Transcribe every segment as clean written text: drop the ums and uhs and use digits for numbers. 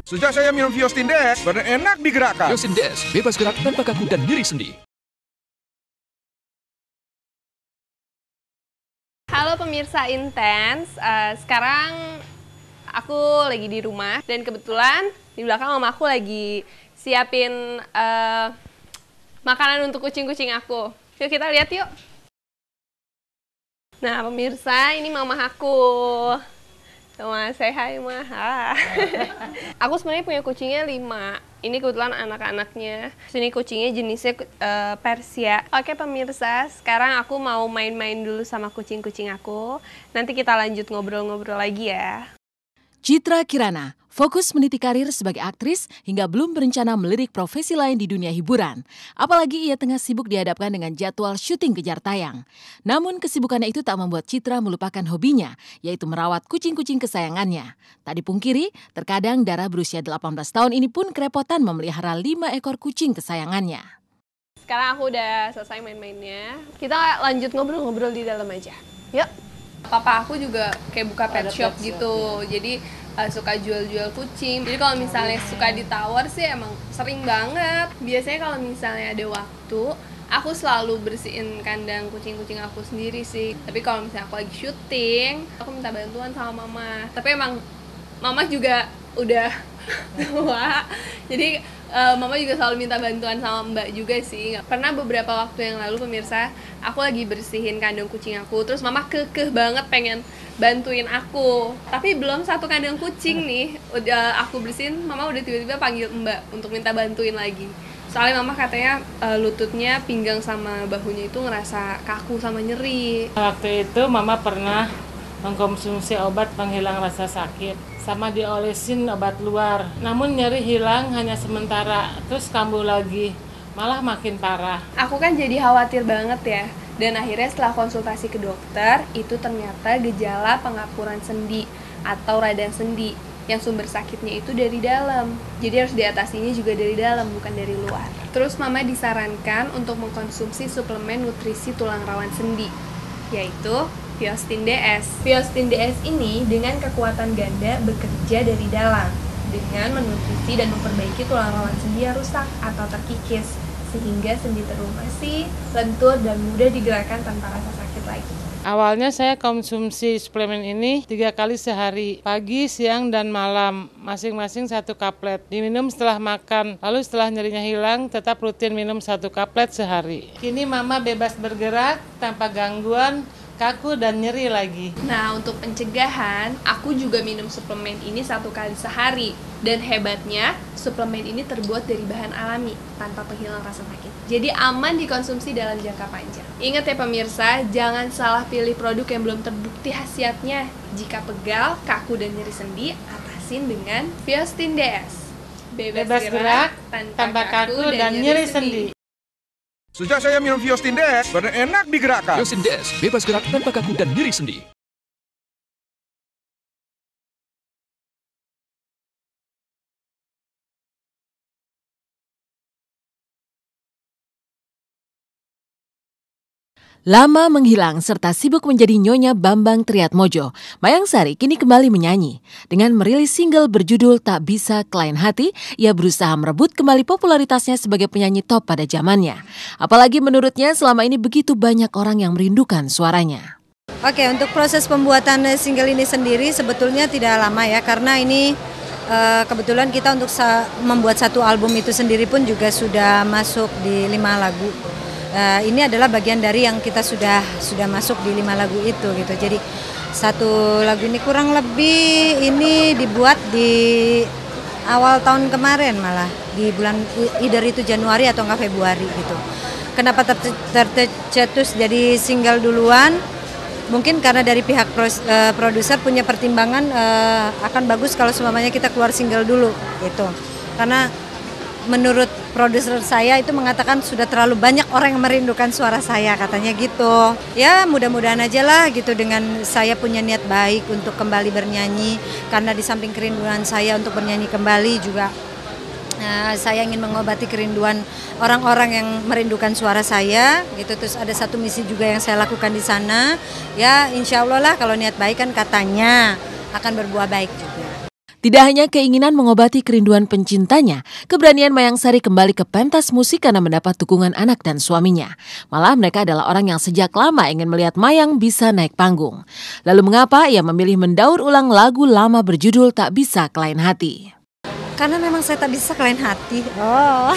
Sejak saya minum Viostin DS, badan enak digerakkan. Viostin DS, bebas gerak tanpa kaku dan nyeri sendi. Halo pemirsa Intens, sekarang aku lagi di rumah dan kebetulan di belakang mama aku lagi siapin makanan untuk kucing-kucing aku. Yuk kita lihat yuk. Nah pemirsa, ini mama aku. Mama, say hi, Ma. Aku sebenarnya punya kucingnya 5. Ini kebetulan anak-anaknya. Sini kucingnya jenisnya Persia. Oke pemirsa, sekarang aku mau main-main dulu sama kucing-kucing aku. Nanti kita lanjut ngobrol-ngobrol lagi ya. Citra Kirana fokus meniti karir sebagai aktris hingga belum berencana melirik profesi lain di dunia hiburan. Apalagi ia tengah sibuk dihadapkan dengan jadwal syuting kejar tayang. Namun kesibukannya itu tak membuat Citra melupakan hobinya, yaitu merawat kucing-kucing kesayangannya. Tak dipungkiri, terkadang Dara berusia 18 tahun ini pun kerepotan memelihara 5 ekor kucing kesayangannya. Sekarang aku udah selesai main-mainnya. Kita lanjut ngobrol-ngobrol di dalam aja. Yuk. Papa aku juga kayak buka pet shop gitu, jadi suka jual-jual kucing. Jadi kalau misalnya suka ditawar sih emang sering banget. Biasanya kalau misalnya ada waktu, aku selalu bersihin kandang kucing-kucing aku sendiri sih. Tapi kalau misalnya aku lagi syuting, aku minta bantuan sama mama. Tapi emang mama juga udah tua, jadi mama juga selalu minta bantuan sama mbak juga sih. Pernah beberapa waktu yang lalu pemirsa, aku lagi bersihin kandang kucing aku, terus mama kekeh banget pengen bantuin aku. Tapi belum satu kandang kucing nih, udah aku bersihin, mama udah tiba-tiba panggil mbak untuk minta bantuin lagi. Soalnya mama katanya lututnya, pinggang sama bahunya itu ngerasa kaku sama nyeri. Waktu itu mama pernah mengkonsumsi obat penghilang rasa sakit, sama diolesin obat luar. Namun nyeri hilang hanya sementara, terus kambuh lagi, malah makin parah. Aku kan jadi khawatir banget ya. Dan akhirnya setelah konsultasi ke dokter, itu ternyata gejala pengapuran sendi atau radang sendi yang sumber sakitnya itu dari dalam. Jadi harus diatasinya juga dari dalam, bukan dari luar. Terus mama disarankan untuk mengkonsumsi suplemen nutrisi tulang rawan sendi, yaitu Viostin DS. Viostin DS ini dengan kekuatan ganda bekerja dari dalam dengan menutrisi dan memperbaiki tulang rawan sendi yang rusak atau terkikis sehingga sendi terlumasi, lentur dan mudah digerakkan tanpa rasa sakit lagi. Awalnya saya konsumsi suplemen ini 3 kali sehari, pagi, siang, dan malam, masing-masing 1 kaplet. Diminum setelah makan, lalu setelah nyerinya hilang, tetap rutin minum 1 kaplet sehari. Kini mama bebas bergerak tanpa gangguan, kaku dan nyeri lagi. Nah, untuk pencegahan, aku juga minum suplemen ini 1 kali sehari. Dan hebatnya, suplemen ini terbuat dari bahan alami, tanpa penghilang rasa sakit. Jadi aman dikonsumsi dalam jangka panjang. Ingat ya pemirsa, jangan salah pilih produk yang belum terbukti khasiatnya. Jika pegal, kaku dan nyeri sendi, atasin dengan Viostin DS. Bebas gerak tanpa kaku dan nyeri sendi. Sejak saya minum Viostin DS, badan enak digerakkan. Viostin DS, bebas gerak tanpa kaku dan nyeri sendi. Lama menghilang serta sibuk menjadi Nyonya Bambang Triatmojo, Mayang Sari kini kembali menyanyi. Dengan merilis single berjudul Tak Bisa Klien Hati, ia berusaha merebut kembali popularitasnya sebagai penyanyi top pada zamannya. Apalagi menurutnya selama ini begitu banyak orang yang merindukan suaranya. Oke, untuk proses pembuatan single ini sendiri sebetulnya tidak lama ya, karena ini kebetulan kita untuk membuat satu album itu sendiri pun juga sudah masuk di 5 lagu. Ini adalah bagian dari yang kita sudah masuk di 5 lagu itu gitu. Jadi 1 lagu ini kurang lebih ini dibuat di awal tahun kemarin, malah di bulan either itu Januari atau enggak Februari gitu. Kenapa tercetus jadi single duluan? Mungkin karena dari pihak produser punya pertimbangan akan bagus kalau semuanya kita keluar single dulu gitu. Karena menurut produser saya itu mengatakan sudah terlalu banyak orang yang merindukan suara saya, katanya gitu. Ya mudah-mudahan aja lah gitu, dengan saya punya niat baik untuk kembali bernyanyi. Karena di samping kerinduan saya untuk bernyanyi kembali juga saya ingin mengobati kerinduan orang-orang yang merindukan suara saya gitu. Terus ada satu misi juga yang saya lakukan di sana. Ya insya Allah lah kalau niat baik kan katanya akan berbuah baik juga. Tidak hanya keinginan mengobati kerinduan pencintanya, keberanian Mayang Sari kembali ke pentas musik karena mendapat dukungan anak dan suaminya. Malah mereka adalah orang yang sejak lama ingin melihat Mayang bisa naik panggung. Lalu mengapa ia memilih mendaur ulang lagu lama berjudul Tak Bisa Kelain Hati? Karena memang saya tak bisa kelain hati. Oh.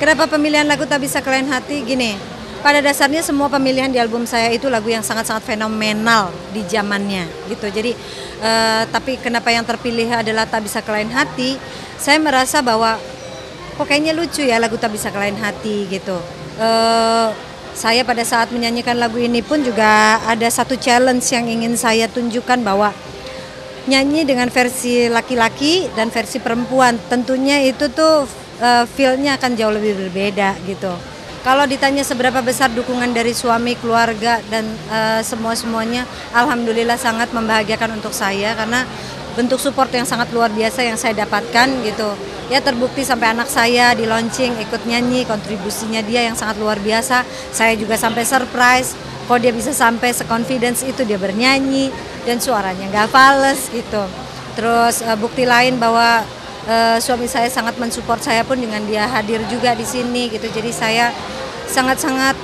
Kenapa pemilihan lagu Tak Bisa Kelain Hati? Gini, pada dasarnya semua pemilihan di album saya itu lagu yang sangat-sangat fenomenal di zamannya gitu. Jadi tapi kenapa yang terpilih adalah Tak Bisa Kelain Hati? Saya merasa bahwa kok kayaknya lucu ya lagu Tak Bisa Kelain Hati gitu. Saya pada saat menyanyikan lagu ini pun juga ada satu challenge yang ingin saya tunjukkan bahwa nyanyi dengan versi laki-laki dan versi perempuan tentunya itu tuh feel-nya akan jauh lebih berbeda gitu. Kalau ditanya seberapa besar dukungan dari suami, keluarga dan semuanya, alhamdulillah sangat membahagiakan untuk saya karena bentuk support yang sangat luar biasa yang saya dapatkan gitu. Ya terbukti sampai anak saya di launching ikut nyanyi, kontribusinya dia yang sangat luar biasa. Saya juga sampai surprise, kok dia bisa sampai seconfidence itu dia bernyanyi dan suaranya nggak fales gitu. Terus bukti lain bahwa suami saya sangat mensupport saya pun dengan dia hadir juga di sini gitu. Jadi saya sangat-sangat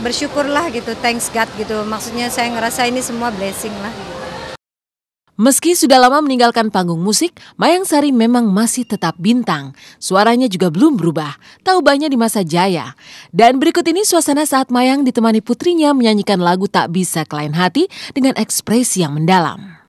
bersyukurlah gitu, thanks God gitu. Maksudnya saya ngerasa ini semua blessing lah. Meski sudah lama meninggalkan panggung musik, Mayang Sari memang masih tetap bintang. Suaranya juga belum berubah, tak ubahnya di masa jaya. Dan berikut ini suasana saat Mayang ditemani putrinya menyanyikan lagu Tak Bisa Kelain Hati dengan ekspresi yang mendalam.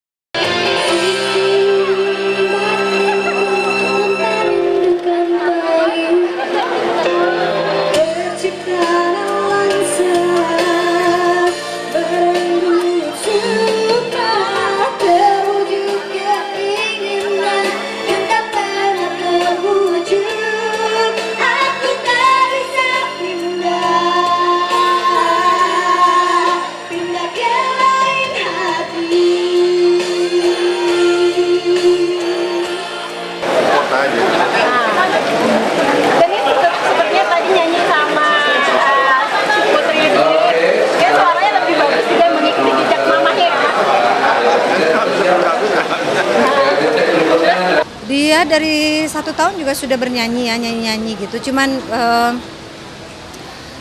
Dia dari 1 tahun juga sudah bernyanyi ya, nyanyi-nyanyi gitu. Cuman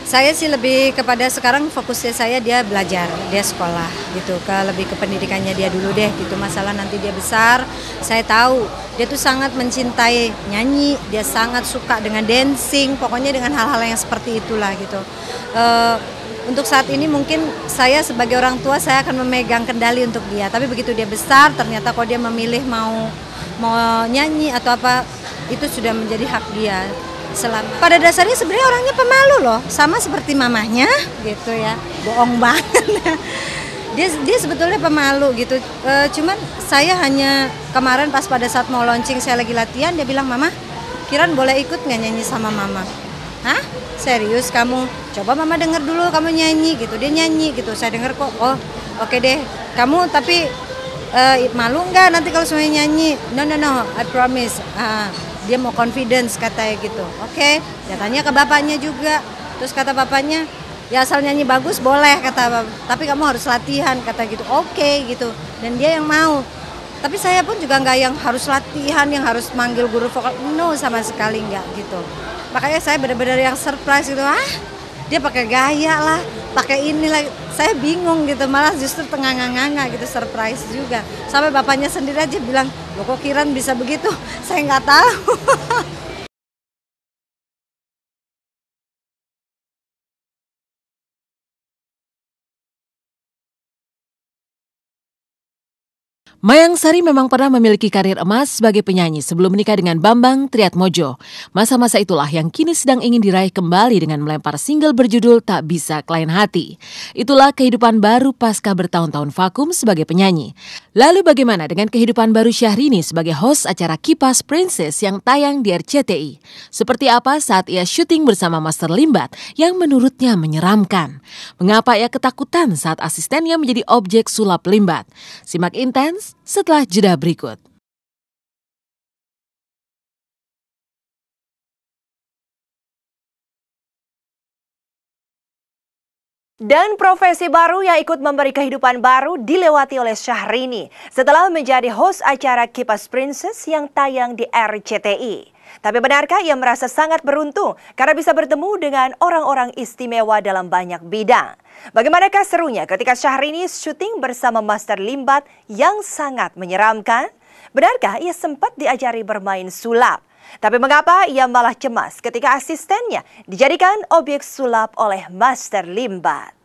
saya sih lebih kepada sekarang fokusnya saya dia belajar, dia sekolah gitu. Lebih ke pendidikannya dia dulu deh gitu. Masalah nanti dia besar, saya tahu dia tuh sangat mencintai nyanyi, dia sangat suka dengan dancing, pokoknya dengan hal-hal yang seperti itulah gitu. Untuk saat ini mungkin saya sebagai orang tua saya akan memegang kendali untuk dia. Tapi begitu dia besar ternyata kalau dia memilih mau nyanyi atau apa itu sudah menjadi hak dia. Pada dasarnya sebenarnya orangnya pemalu loh, sama seperti mamahnya gitu ya. Bohong banget. Dia sebetulnya pemalu gitu. Cuman saya hanya kemarin pas pada saat mau launching saya lagi latihan dia bilang, "Mama, Kiran boleh ikut nggak nyanyi sama Mama?" "Hah? Serius kamu? Coba Mama denger dulu kamu nyanyi gitu." Dia nyanyi gitu, saya denger kok, "Oh oke deh, kamu tapi malu nggak nanti kalau semuanya nyanyi?" No, I promise." Dia mau confidence katanya gitu. Oke, dia tanya ke bapaknya juga. Terus kata bapaknya, "Ya asal nyanyi bagus boleh," kata, "tapi kamu harus latihan," kata gitu. Oke gitu, dan dia yang mau. Tapi saya pun juga nggak yang harus latihan, yang harus manggil guru vokal, no sama sekali nggak gitu. Makanya saya benar-benar yang surprise gitu, dia pakai gaya lah, pakai ini lah, saya bingung gitu, malah justru tengah-nganga gitu, surprise juga. Sampai bapaknya sendiri aja bilang, "Loh kok Kiran bisa begitu?" Saya nggak tahu. Mayang Sari memang pernah memiliki karir emas sebagai penyanyi sebelum menikah dengan Bambang Triatmojo. Masa-masa itulah yang kini sedang ingin diraih kembali dengan melempar single berjudul Tak Bisa Kelain Hati. Itulah kehidupan baru pasca bertahun-tahun vakum sebagai penyanyi. Lalu bagaimana dengan kehidupan baru Syahrini sebagai host acara Kipas Princess yang tayang di RCTI? Seperti apa saat ia syuting bersama Master Limbat yang menurutnya menyeramkan? Mengapa ia ketakutan saat asistennya menjadi objek sulap Limbat? Simak intens setelah jeda berikut. Dan profesi baru yang ikut memberi kehidupan baru dilewati oleh Syahrini setelah menjadi host acara Kipas Princess yang tayang di RCTI. Tapi benarkah ia merasa sangat beruntung karena bisa bertemu dengan orang-orang istimewa dalam banyak bidang? Bagaimanakah serunya ketika Syahrini syuting bersama Master Limbat yang sangat menyeramkan? Benarkah ia sempat diajari bermain sulap? Tapi mengapa ia malah cemas ketika asistennya dijadikan objek sulap oleh Master Limbat?